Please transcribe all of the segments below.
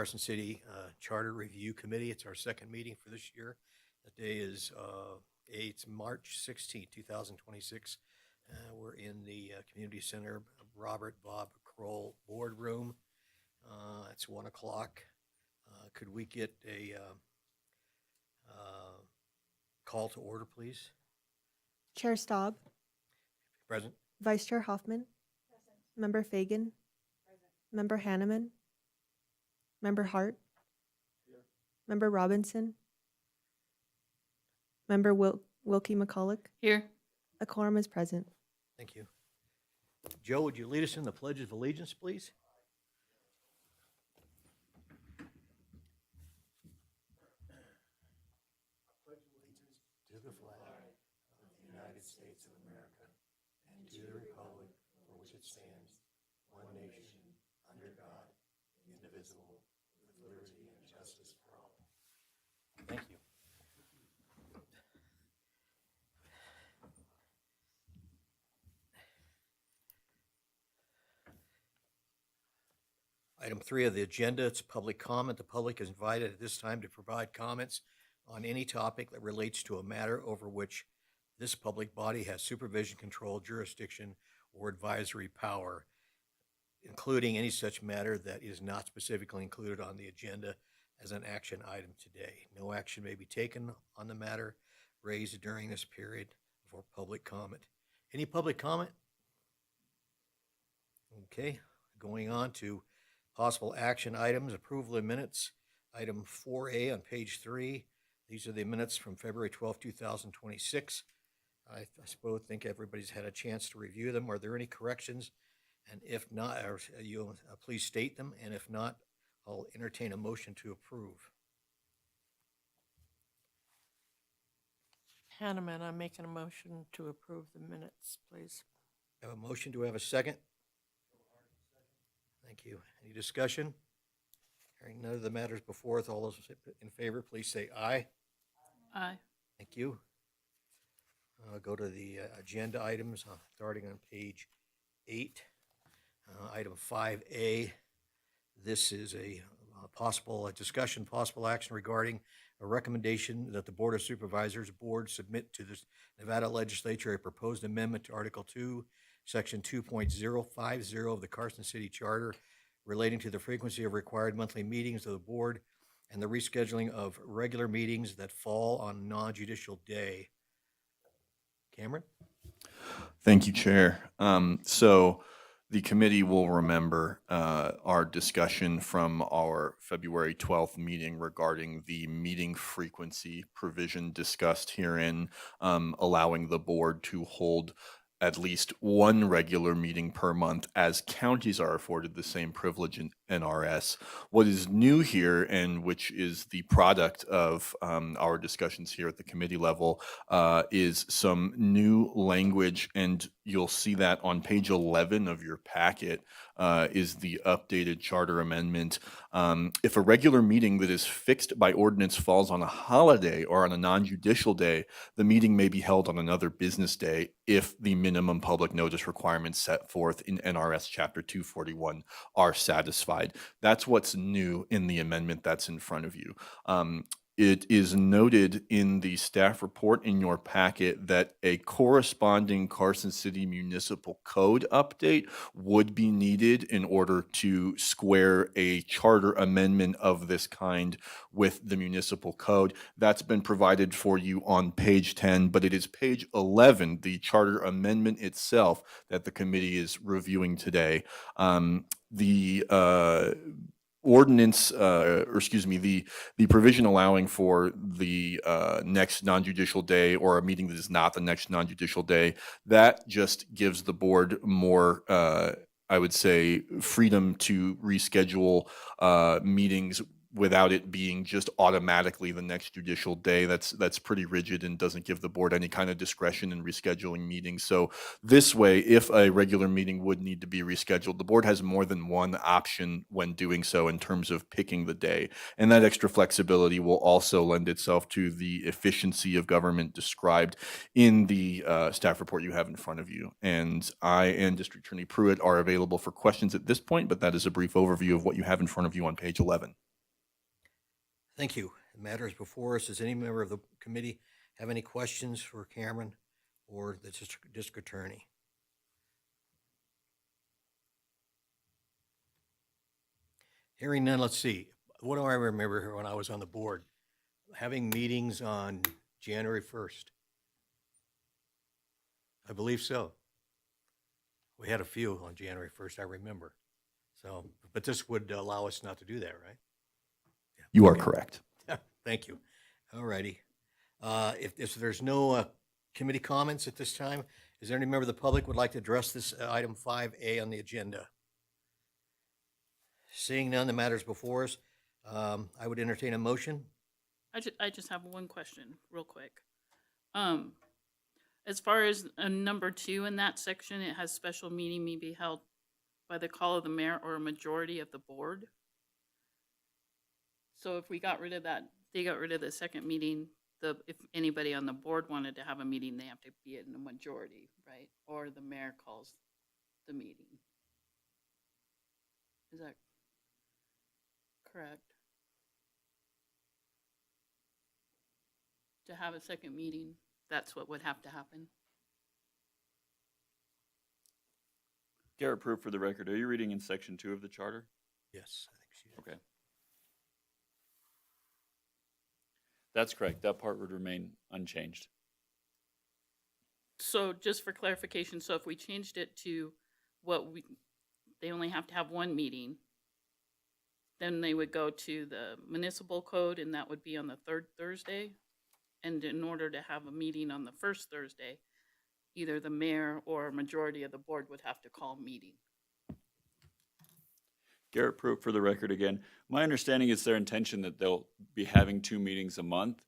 Carson City Charter Review Committee. It's our second meeting for this year. The day is it's March 16th, 2026. We're in the Community Center Robert Bob Kroll Boardroom. It's 1 o'clock. Could we get a call to order, please? Chair Staub, Present. Vice Chair Hoffman, Member Fagan, Member Hanneman, Member Hart, Member Robinson, Member Wilkie McCulloch. Here. A quorum is present. Thank you. Joe, would you lead us in the Pledge of Allegiance, please? To the flag of the United States of America and to the republic for which it stands, one nation, under God, indivisible, with liberty and justice for all. Thank you. Item 3 of the agenda, it's public comment. The public is invited at this time to provide comments on any topic that relates to a matter over which this public body has supervision, control, jurisdiction, or advisory power, including any such matter that is not specifically included on the agenda as an action item today. No action may be taken on the matter raised during this period for public comment. Any public comment? Okay, going on to possible action items, approval of minutes. Item 4A on page 3. These are the minutes from February 12, 2026. I suppose think everybody's had a chance to review them. Are there any corrections? And if not, you please state them. And if not, I'll entertain a motion to approve. Hanneman, I'm making a motion to approve the minutes, please. I have a motion. Do I have a second? Thank you. Any discussion? Hearing none of the matters before us, all those in favor, please say aye. Aye. Thank you. Go to the agenda items, starting on page 8. Item 5A. This is a possible discussion, possible action regarding a recommendation that the Board of Supervisors board submit to the Nevada Legislature a proposed amendment to Article 2, Section 2.050 of the Carson City Charter relating to the frequency of required monthly meetings of the board and the rescheduling of regular meetings that fall on non-judicial day. Cameron? Thank you, Chair. So the committee will remember our discussion from our February 12th meeting regarding the meeting frequency provision discussed herein, allowing the board to hold at least one regular meeting per month, as counties are afforded the same privilege in NRS. What is new here, and which is the product of our discussions here at the committee level, is some new language, and you'll see that on page 11 of your packet is the updated charter amendment. If a regular meeting that is fixed by ordinance falls on a holiday or on a non-judicial day, the meeting may be held on another business day if the minimum public notice requirements set forth in NRS Chapter 241 are satisfied. That's what's new in the amendment that's in front of you. It is noted in the staff report in your packet that a corresponding Carson City Municipal Code update would be needed in order to square a charter amendment of this kind with the municipal code. That's been provided for you on page 10, but it is page 11, the charter amendment itself, that the committee is reviewing today. The ordinance, the provision allowing for the next non-judicial day or a meeting that is not the next non-judicial day, that just gives the board more, I would say, freedom to reschedule meetings without it being just automatically the next judicial day. That's pretty rigid and doesn't give the board any kind of discretion in rescheduling meetings. So this way, if a regular meeting would need to be rescheduled, the board has more than one option when doing so in terms of picking the day. And that extra flexibility will also lend itself to the efficiency of government described in the staff report you have in front of you. And I and District Attorney Pruitt are available for questions at this point, but that is a brief overview of what you have in front of you on page 11. Thank you. The matter is before us. Does any member of the committee have any questions for Cameron or the district attorney? Hearing none, let's see. What do I remember when I was on the board? Having meetings on January 1st. I believe so. We had a few on January 1st, I remember. So, but this would allow us not to do that, right? You are Okay. correct. Thank you. All righty. If there's no committee comments at this time, is there any member of the public would like to address this item 5A on the agenda? Seeing none, the matters before us, I would entertain a motion. I just have one question, real quick. As far as number 2 in that section, it has special meeting may be held by the call of the mayor or a majority of the board. So if we got rid of that, they got rid of the second meeting, if anybody on the board wanted to have a meeting, they have to be in the majority, right? Or the mayor calls the meeting. Is that correct? To have a second meeting, that's what would have to happen. Garrett Proof, for the record, are you reading in section 2 of the charter? Yes, I think she is. Okay. That's correct. That part would remain unchanged. So just for clarification, so if we changed it to they only have to have one meeting, then they would go to the municipal code and that would be on the third Thursday. And in order to have a meeting on the first Thursday, either the mayor or a majority of the board would have to call a meeting. Garrett Proof, for the record again, my understanding is their intention that they'll be having 2 meetings a month.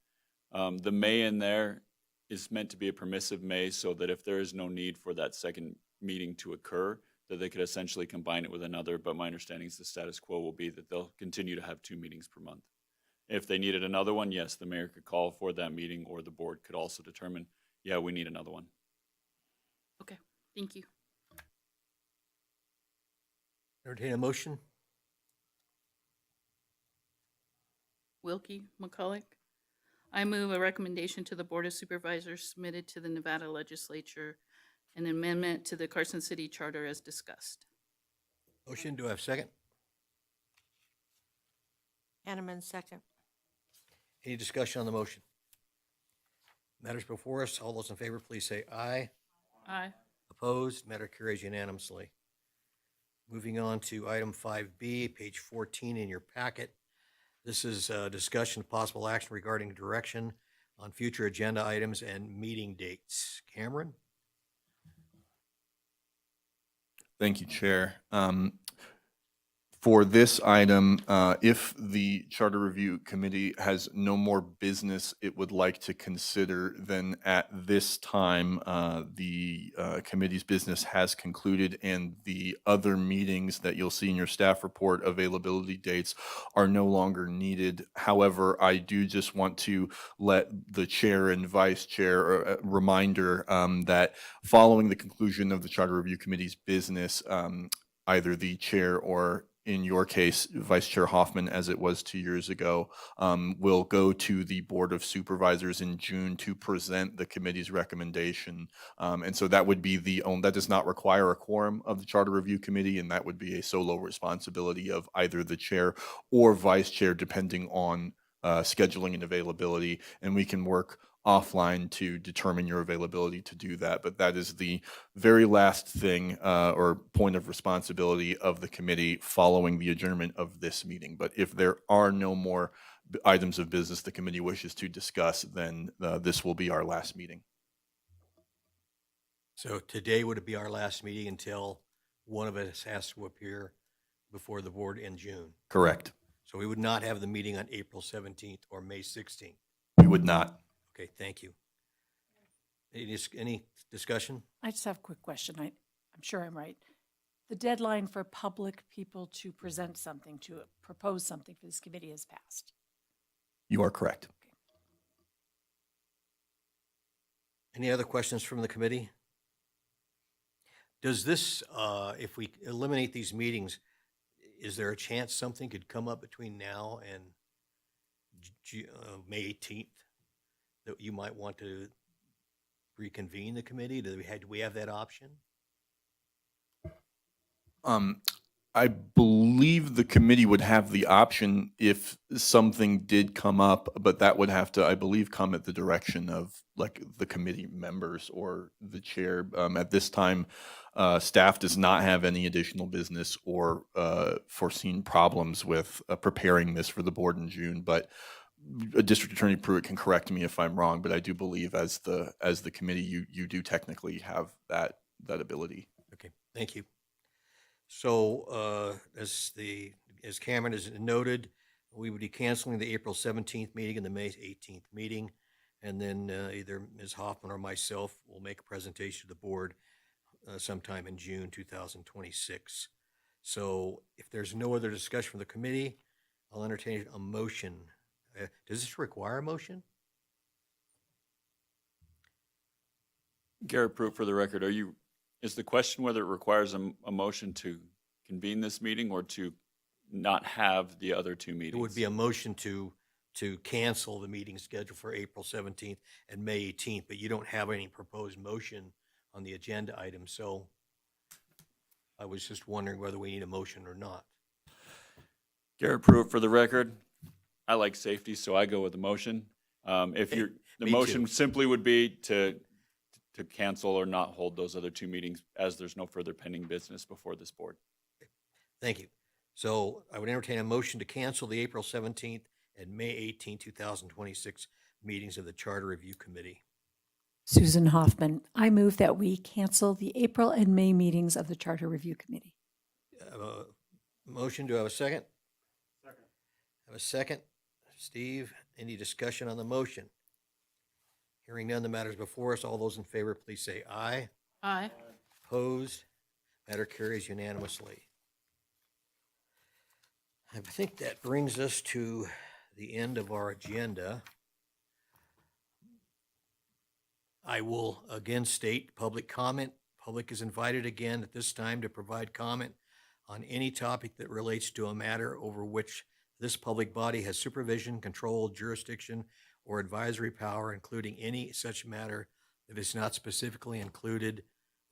The May in there is meant to be a permissive May so that if there is no need for that second meeting to occur, that they could essentially combine it with another. But my understanding is the status quo will be that they'll continue to have 2 meetings per month. If they needed another one, yes, the mayor could call for that meeting, or the board could also determine, yeah, we need another one. Okay, thank you. Entertain a motion. Wilkie McCulloch. I move a recommendation to the Board of Supervisors submitted to the Nevada Legislature, an amendment to the Carson City Charter as discussed. Motion, do I have a second? Hanneman, second. Any discussion on the motion? Matters before us, all those in favor, please say aye. Aye. Opposed, matter carries unanimously. Moving on to item 5B, page 14 in your packet. This is a discussion of possible action regarding direction on future agenda items and meeting dates. Cameron? Thank you, Chair. For this item, if the Charter Review Committee has no more business it would like to consider, then at this time, the committee's business has concluded and the other meetings that you'll see in your staff report availability dates are no longer needed. However, I do just want to let the chair and vice chair a reminder that following the conclusion of the Charter Review Committee's business, either the chair or, in your case, Vice Chair Hoffman, as it was 2 years ago, will go to the Board of Supervisors in June to present the committee's recommendation. And so that would be that does not require a quorum of the Charter Review Committee, and that would be a solo responsibility of either the chair or vice chair, depending on scheduling and availability. And we can work offline to determine your availability to do that. But that is the very last thing or point of responsibility of the committee following the adjournment of this meeting. But if there are no more items of business the committee wishes to discuss, then this will be our last meeting. So today would be our last meeting until one of us has to appear before the board in June. Correct. So we would not have the meeting on April 17th or May 16th. We would not. Okay, thank you. Any discussion? I just have a quick question. I'm sure I'm right. The deadline for public people to present something, to propose something for this committee has passed. You are correct. Any other questions from the committee? Does this, if we eliminate these meetings, is there a chance something could come up between now and May 18th, that you might want to reconvene the committee? Do we have that option? I believe the committee would have the option if something did come up, but that would have to, I believe, come at the direction of like the committee members or the chair. At this time, staff does not have any additional business or foreseen problems with preparing this for the board in June. But District Attorney Pruitt can correct me if I'm wrong, but I do believe as the committee, you do technically have that ability. Okay, thank you. So, as Cameron has noted, we would be canceling the April 17th meeting and the May 18th meeting. And then either Ms. Hoffman or myself will make a presentation to the board sometime in June 2026. So if there's no other discussion from the committee, I'll entertain a motion. Does this require a motion? Garrett Pruitt, for the record, is the question whether it requires a motion to convene this meeting or to not have the other two meetings? It would be a motion to cancel the meeting scheduled for April 17th and May 18th, but you don't have any proposed motion on the agenda item, so I was just wondering whether we need a motion or not. Garrett Pruitt, for the record, I like safety, so I go with the motion. If the Me motion too. simply would be to cancel or not hold those other two meetings as there's no further pending business before this board. Thank you. So I would entertain a motion to cancel the April 17th and May 18th, 2026 meetings of the Charter Review Committee. Susan Hoffman, I move that we cancel the April and May meetings of the Charter Review Committee. Motion, do I have a second? Second. Have a second. Steve, any discussion on the motion? Hearing none, the matter is before us. All those in favor, please say aye. Aye. Opposed? Matter carries unanimously. I think that brings us to the end of our agenda. I will again state public comment. Public is invited again at this time to provide comment on any topic that relates to a matter over which this public body has supervision, control, jurisdiction, or advisory power, including any such matter that is not specifically included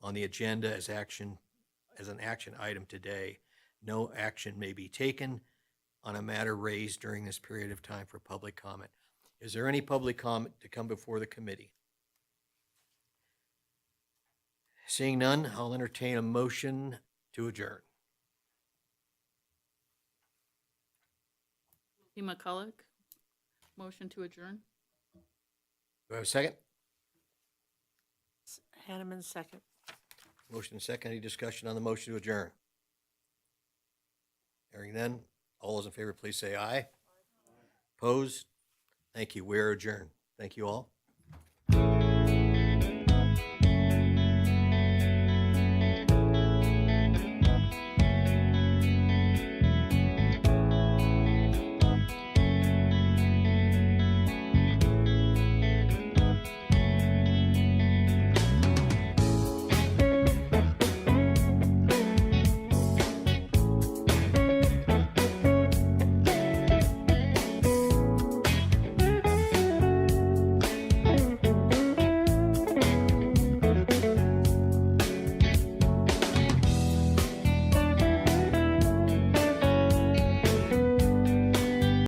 on the agenda as an action item today. No action may be taken on a matter raised during this period of time for public comment. Is there any public comment to come before the committee? Seeing none, I'll entertain a motion to adjourn. McCulloch, motion to adjourn. Do I have a second? Hanneman, second. Motion and second. Any discussion on the motion to adjourn? Hearing none, all those in favor, please say aye. Opposed? Thank you. We're adjourned. Thank you all.